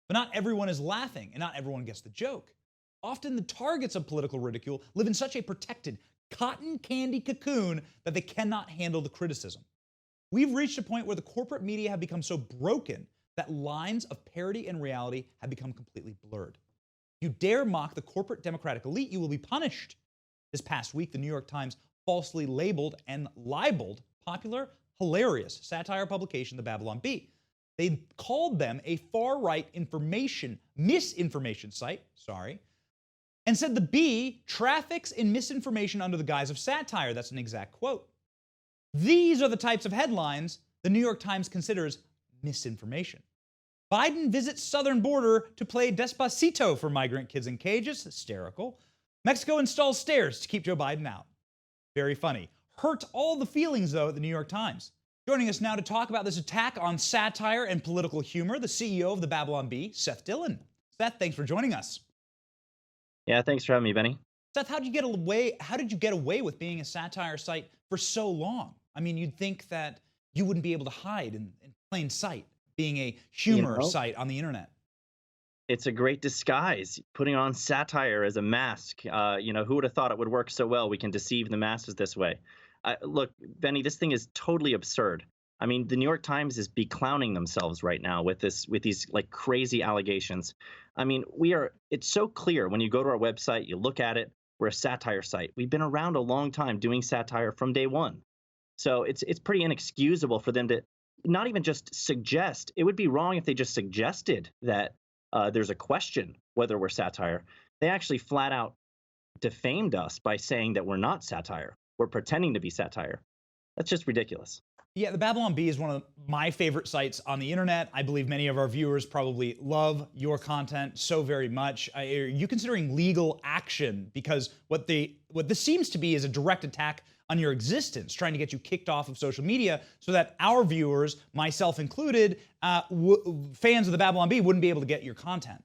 But not everyone is laughing, and not everyone gets the joke. Often the targets of political ridicule live in such a protected, cotton candy cocoon that they cannot handle the criticism. We've reached a point where the corporate media have become so broken that lines of parody and reality have become completely blurred. If you dare mock the corporate Democratic elite, you will be punished. This past week, the New York Times falsely labeled and libeled popular, hilarious satire publication, the Babylon Bee. They called them a far-right misinformation site, and said the Bee traffics in misinformation under the guise of satire. That's an exact quote. These are the types of headlines the New York Times considers misinformation. Biden visits southern border to play Despacito for migrant kids in cages. Hysterical. Mexico installs stairs to keep Joe Biden out. Very funny. Hurt all the feelings, though, at the New York Times. Joining us now to talk about this attack on satire and political humor, the CEO of the Babylon Bee, Seth Dillon. Seth, thanks for joining us. Yeah, thanks for having me, Benny. Seth, how did you get away with being a satire site for so long? I mean, you'd think that you wouldn't be able to hide in plain sight, being a humor site on the internet. It's a great disguise, putting on satire as a mask. Who would have thought it would work so well? We can deceive the masses this way. Look, Benny, this thing is totally absurd. I mean, the New York Times is beclowning themselves right now with these like crazy allegations. I mean, it's so clear when you go to our website, you look at it, we're a satire site. We've been around a long time doing satire from day one. So it's pretty inexcusable for them to not even just suggest. It would be wrong if they just suggested that there's a question whether we're satire. They actually flat out defamed us by saying that we're not satire. We're pretending to be satire. That's just ridiculous. Yeah, the Babylon Bee is one of my favorite sites on the internet. I believe many of our viewers probably love your content so very much. Are you considering legal action? Because what this seems to be is a direct attack on your existence, trying to get you kicked off of social media so that our viewers, myself included, fans of the Babylon Bee, wouldn't be able to get your content.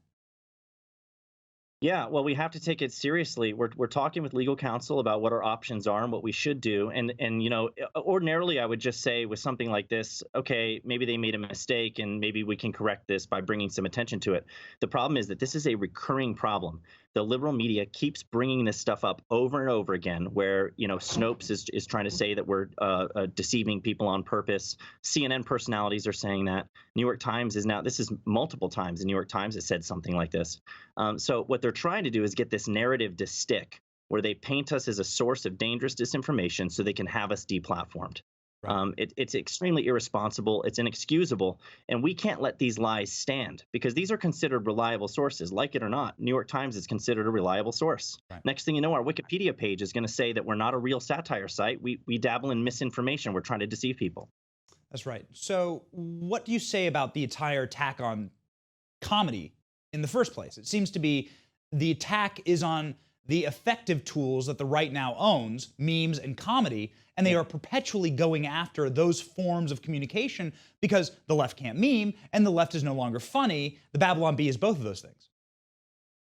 Yeah, well, we have to take it seriously. We're talking with legal counsel about what our options are and what we should do. And ordinarily I would just say with something like this, okay, maybe they made a mistake and maybe we can correct this by bringing some attention to it. The problem is that this is a recurring problem. The liberal media keeps bringing this stuff up over and over again, where Snopes is trying to say that we're deceiving people on purpose. CNN personalities are saying that. New York Times is now. This is multiple times. The New York Times has said something like this. So what they're trying to do is get this narrative to stick, where they paint us as a source of dangerous disinformation, so they can have us deplatformed. Right. It's extremely irresponsible. It's inexcusable. And we can't let these lies stand because these are considered reliable sources. Like it or not, New York Times is considered a reliable source. Right. Next thing you know, our Wikipedia page is going to say that we're not a real satire site. We dabble in misinformation. We're trying to deceive people. That's right. So what do you say about the entire attack on comedy in the first place? It seems to be the attack is on the effective tools that the right now owns, memes and comedy, and they are perpetually going after those forms of communication because the left can't meme and the left is no longer funny. The Babylon Bee is both of those things.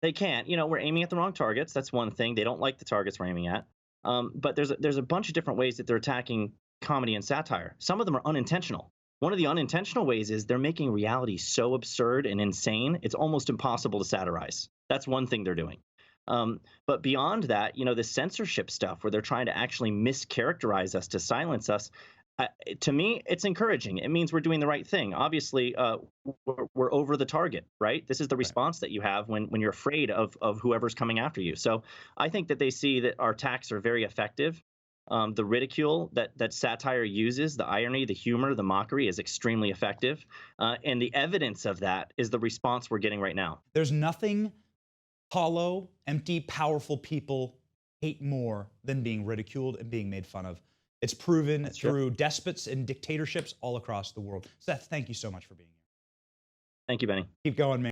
They can't. We're aiming at the wrong targets. That's one thing. They don't like the targets we're aiming at. But there's a bunch of different ways that they're attacking comedy and satire. Some of them are unintentional. One of the unintentional ways is they're making reality so absurd and insane, it's almost impossible to satirize. That's one thing they're doing. But beyond that, the censorship stuff where they're trying to actually mischaracterize us to silence us, to me, it's encouraging. It means we're doing the right thing. Obviously, we're over the target, right? This is the response that you have when you're afraid of whoever's coming after you. So I think that they see that our attacks are very effective. The ridicule that satire uses, the irony, the humor, the mockery is extremely effective. And the evidence of that is the response we're getting right now. There's nothing hollow, empty, powerful people hate more than being ridiculed and being made fun of. It's proven through despots and dictatorships all across the world. Seth, thank you so much for being here. Thank you, Benny. Keep going, man.